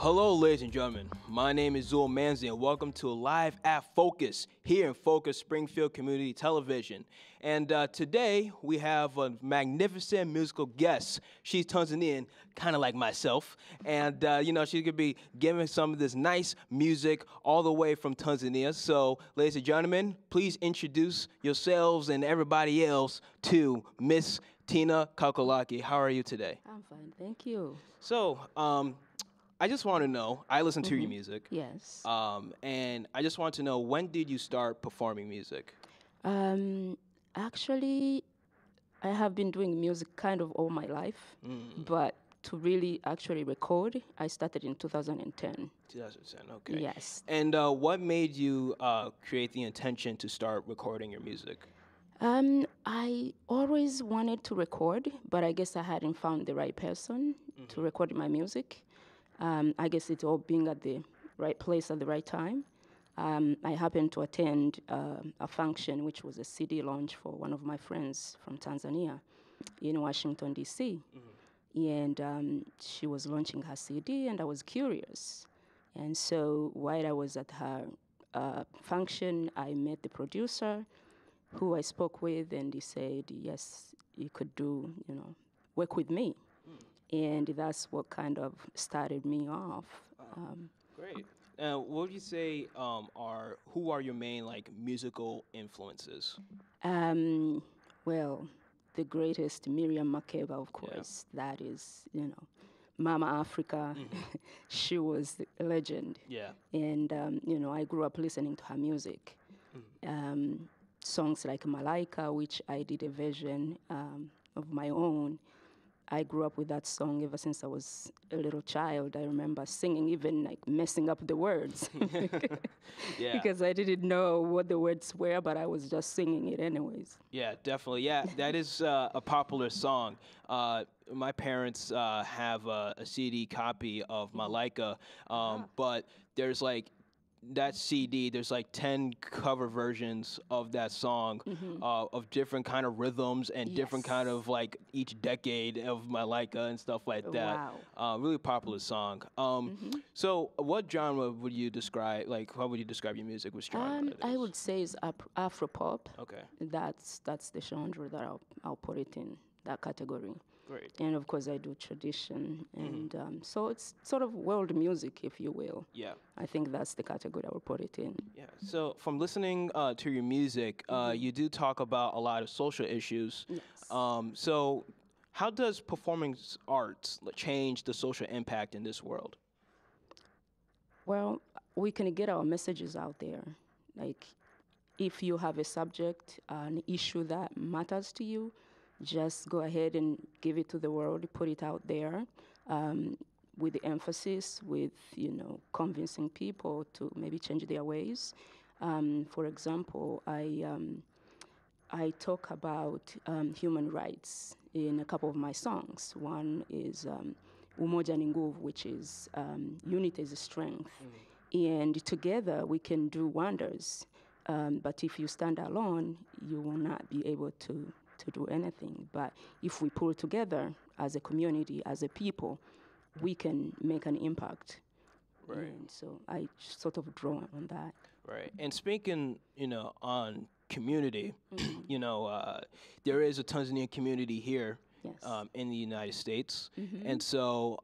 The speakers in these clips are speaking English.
Hello, ladies and gentlemen. My name is Zul Manzi, and welcome to Live at Focus here in Focus Springfield Community Television. And today we have a magnificent musical guest. She's Tanzanian, kind of like myself, and she's gonna be giving some of this nice music all the way from Tanzania. So, ladies and gentlemen, please introduce yourselves and everybody else to Miss Tina Kakolaki. How are you today? I'm fine, thank you. So, I just want to know, I listen to your music. Yes. And I just want to know, when did you start performing music? Actually, I have been doing music kind of all my life, but to really actually record, I started in 2010. 2010, okay. Yes. And what made you create the intention to start recording your music? I always wanted to record, but I guess I hadn't found the right person to record my music. I guess it's all being at the right place at the right time. I happened to attend a function, which was a CD launch for one of my friends from Tanzania in Washington, D.C. And she was launching her CD, and I was curious. And so while I was at her function, I met the producer, who I spoke with, and he said, yes, you could work with me. And that's what kind of started me off. Great. Now, what would you say who are your main musical influences? Well, the greatest Miriam Makeba, of course. Yeah. That is, Mama Africa. She was a legend. Yeah. And I grew up listening to her music. Songs like Malaika, which I did a version of my own. I grew up with that song ever since I was a little child. I remember singing, even messing up the words. Yeah. Because I didn't know what the words were, but I was just singing it anyways. Yeah, definitely. Yeah, that is a popular song. My parents have a CD copy of Malaika, but there's that CD, there's 10 cover versions of that song of different kind of rhythms and different kind of each decade of Malaika and stuff like that. Wow. Really popular song. So what genre would you describe, how would you describe your music? Which genre I would say it's Afropop. Okay. That's the genre that I'll put it in, that category. Great. And of course I do tradition, and so it's sort of world music, if you will. Yeah. I think that's the category I would put it in. Yeah. So from listening to your music, you do talk about a lot of social issues. Yes. So how does performance arts change the social impact in this world? Well, we can get our messages out there. If you have a subject, an issue that matters to you, just go ahead and give it to the world, put it out there, with the emphasis, with convincing people to maybe change their ways. For example, I talk about human rights in a couple of my songs. One is Umoja ni Nguvu, which is unity is strength, and together we can do wonders. But if you stand alone, you will not be able to do anything. But if we pull together as a community, as a people, we can make an impact. Right. And so I sort of draw on that. Right. And speaking, on community, there is a Tanzanian community here. Yes. In the United States. And so,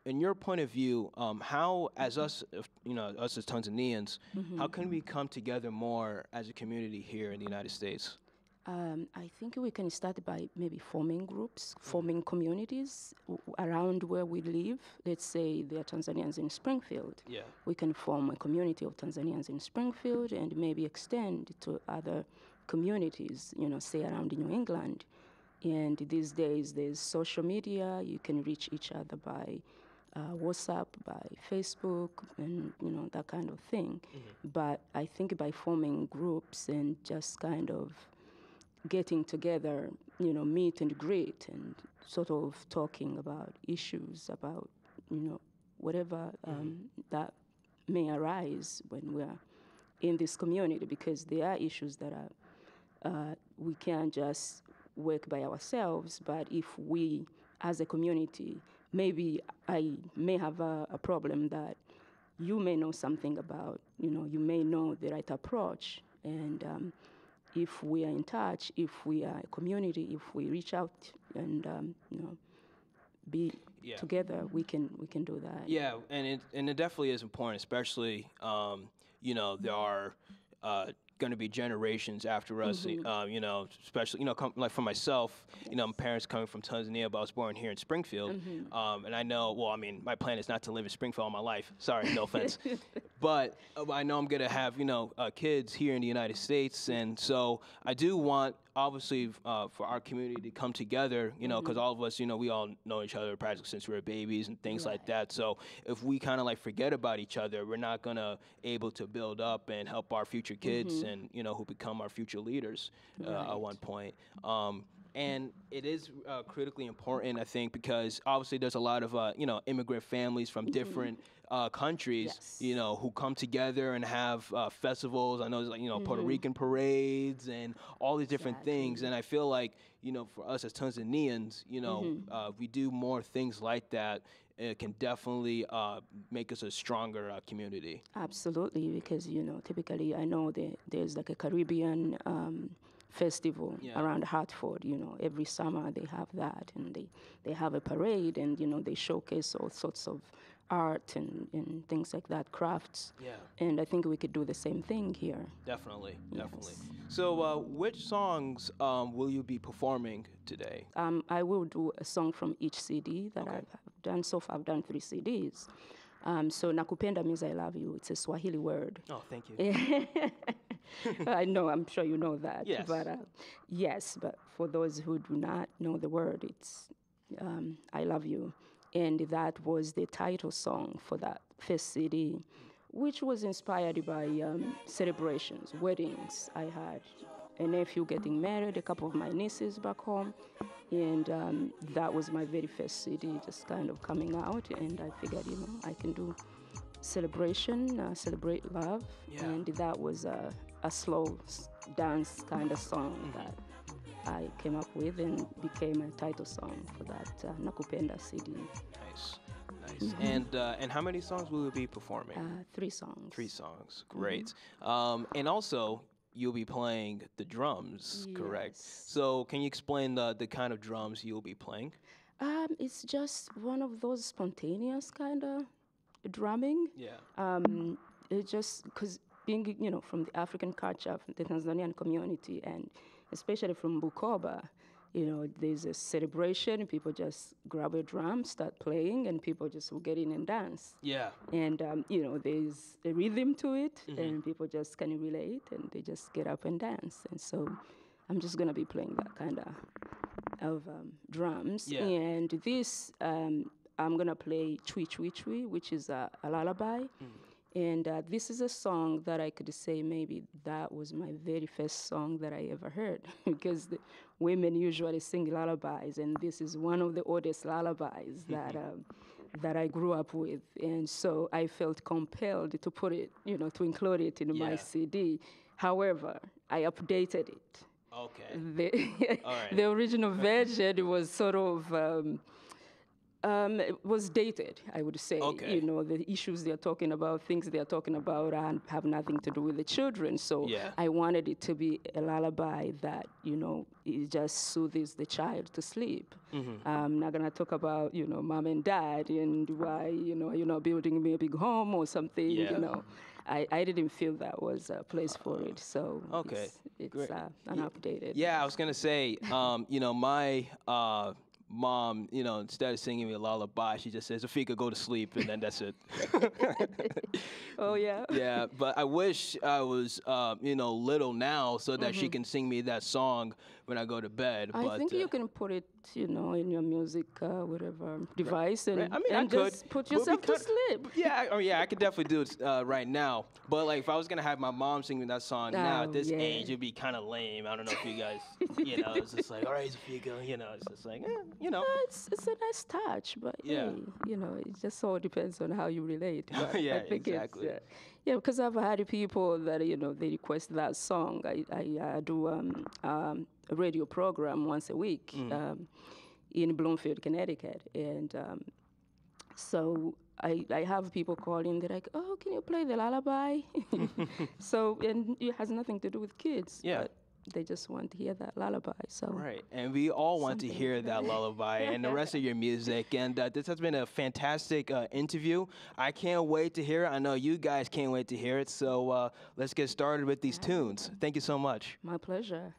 in your point of view, how, as us, us as Tanzanians, how can we come together more as a community here in the United States? I think we can start by maybe forming groups, forming communities around where we live. Let's say there are Tanzanians in Springfield. Yeah. We can form a community of Tanzanians in Springfield and maybe extend to other communities, say around New England. And these days there's social media. You can reach each other by WhatsApp, by Facebook, and that kind of thing. But I think by forming groups and just kind of getting together, meet and greet, and sort of talking about issues, about whatever that may arise when we're in this community, because there are issues that are we can't just work by ourselves, but if we as a community maybe I may have a problem that you may know something about, you may know the right approach. And if we are in touch, if we are a community, if we reach out and, be together, we can do that. Yeah, and it definitely is important, especially, there are going to be generations after us, especially, like for myself, my parents coming from Tanzania, but I was born here in Springfield. And I know, well, I mean, my plan is not to live in Springfield all my life. Sorry, no offense. But I know I'm going to have, kids here in the United States. And so I do want, obviously, for our community to come together, because all of us, we all know each other practically since we were babies and things like that. So if we kind of like forget about each other, we're not going to able to build up and help our future kids and, who become our future leaders at one point. And it is critically important, I think, because obviously there's a lot of, immigrant families from different countries, who come together and have festivals. I know there's like, Puerto Rican parades and all these different things. And I feel like, for us as Tanzanians, we do more things like that. It can definitely make us a stronger community. Absolutely, because, typically I know there's like a Caribbean festival around Hartford. Every summer they have that, and they have a parade, and they showcase all sorts of art and things like that, crafts. Yeah. And I think we could do the same thing here. Definitely. So which songs will you be performing today? I will do a song from each CD that I've done so far. I've done 3 CDs. So nakupenda means I love you. It's a Swahili word. Oh, thank you. I know, I'm sure you know that. Yes. But yes, but for those who do not know the word, it's I love you. And that was the title song for that first CD, which was inspired by celebrations, weddings. I had a nephew getting married, a couple of my nieces back home, and that was my very first CD just kind of coming out, and I figured, I can do celebration, celebrate love, and that was a slow dance kind of song that I came up with and became a title song for that Nakupenda CD. Nice. And how many songs will you be performing? 3 songs. 3 songs, great. And also, you'll be playing the drums, correct? So can you explain the kind of drums you'll be playing? It's just one of those spontaneous kind of drumming. Yeah. It's just because being, from the African culture, from the Tanzanian community, and especially from Bukoba, there's a celebration, people just grab a drum, start playing, and people just will get in and dance. Yeah. And, there's a rhythm to it, and people just can relate, and they just get up and dance. And so I'm just going to be playing that kind of drums. Yeah. And this, I'm going to play Chui Chui Chui, which is a lullaby. And this is a song that I could say maybe that was my very first song that I ever heard, because the women usually sing lullabies, and this is one of the oldest lullabies that I grew up with. And so I felt compelled to put it, to include it in my CD. However, I updated it. Okay. All right. The original version was sort of... it was dated, I would say. Okay. The issues they're talking about, things they're talking about, have nothing to do with the children. So I wanted it to be a lullaby that, it just soothes the child to sleep. I'm not going to talk about, mom and dad and why, you're not building me a big home or something, I didn't feel that was a place for it. So it's an updated. Yeah, I was going to say, my... mom, instead of singing me a lullaby, she just says, Afika, go to sleep, and then that's it. Oh, yeah? Yeah, but I wish I was, little now so that she can sing me that song when I go to bed. I think you can put it, in your music, whatever device, and, I mean, and just put yourself to sleep. Yeah, I could definitely do it right now. But like, if I was gonna have my mom sing me that song now at this age, it'd be kind of lame. I don't know if you guys, it's just like, all right, Zafika, it's just like, It's a nice touch, but hey, it just all depends on how you relate. But Yeah, I think exactly. Because I've had people that they request that song. I do a radio program once a week in Bloomfield, Connecticut, and So I have people calling, they're like, oh, can you play the lullaby? So, and it has nothing to do with kids. Yeah. But they just want to hear that lullaby. So Right, and we all want to hear that lullaby and the rest of your music. And this has been a fantastic interview. I can't wait to hear it. I know you guys can't wait to hear it. So let's get started with these tunes. Thank you so much. my pleasure.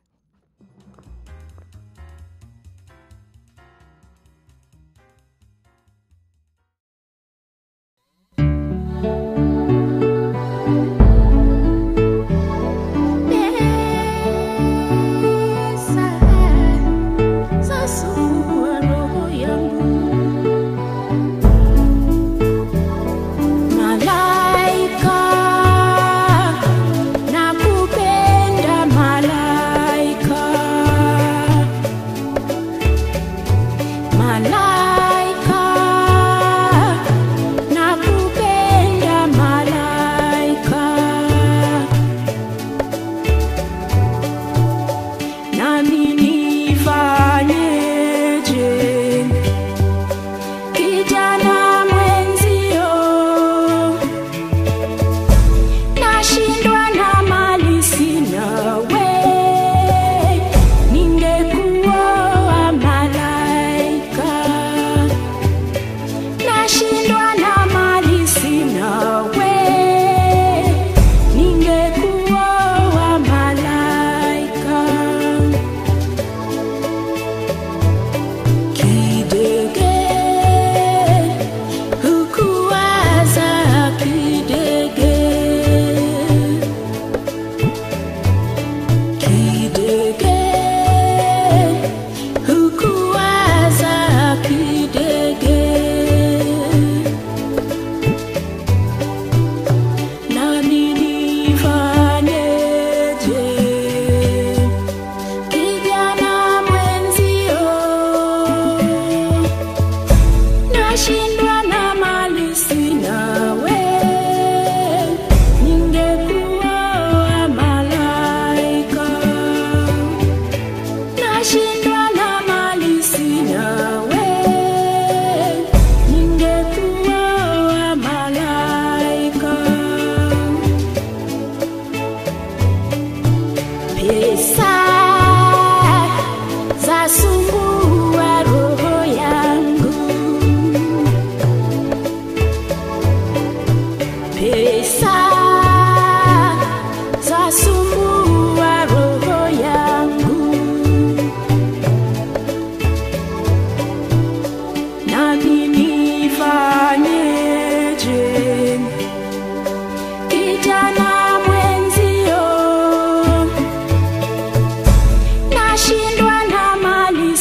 Nashindwa na mali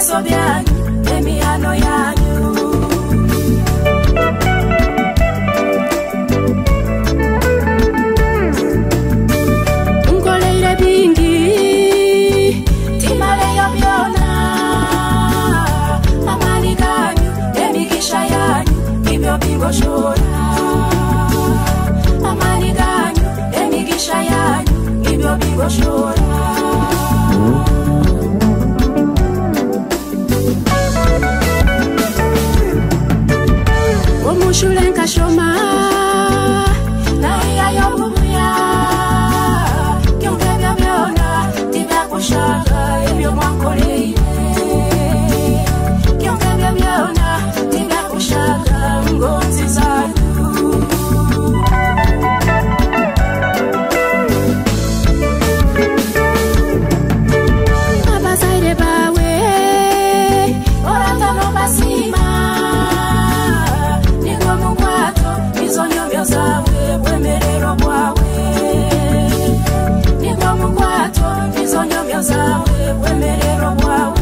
ebigezo byanyu emihano yanyu unkoleire bingi timaleyo byona amani ganyu emigisha yanyu ibyo bingoshora amani ganyu emigisha yanyu ibyo bingoshora Omushulenka shoma na iya yobuya kyongabya byona tibakushaka ebyo mwakoleire kyongabya byona tibakushaka ngonzi zanyu abazaire bawe oranga no basima zawe bwemerero bwawe nibwo mukwato bizonyobyo zawe bwemerero bwawe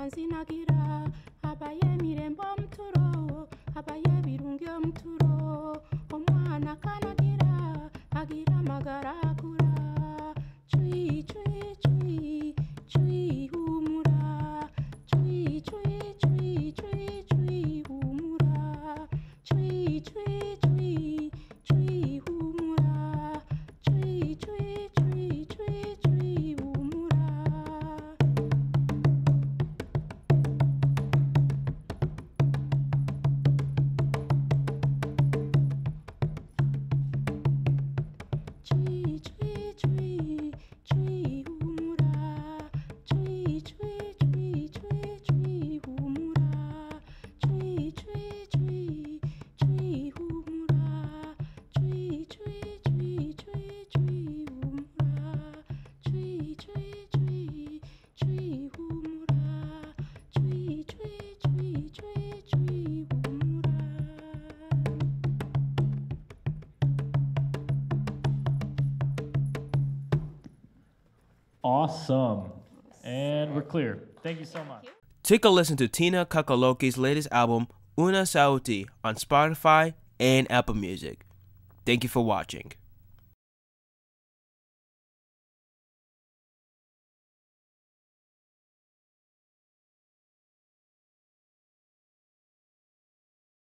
nzinagira abaye mirembo mturo abaye birungyo mturo omwana kanagira agira magara kura chui chui chui chui humura chui chui chui chui chui humura chui chui chui chui humura chui chui chui chui chui humura. Chui chui chui chui humura chui chui chui chui chui humura chui chui chui chui humura chui chui chui chui chui humura chui chui chui chui humura chui chui chui chui chui humura. Awesome. And we're clear. Thank you so much. Take a listen to Tina Kakaloki's latest album, Sauti, on Spotify and Apple Music. Thank you for watching.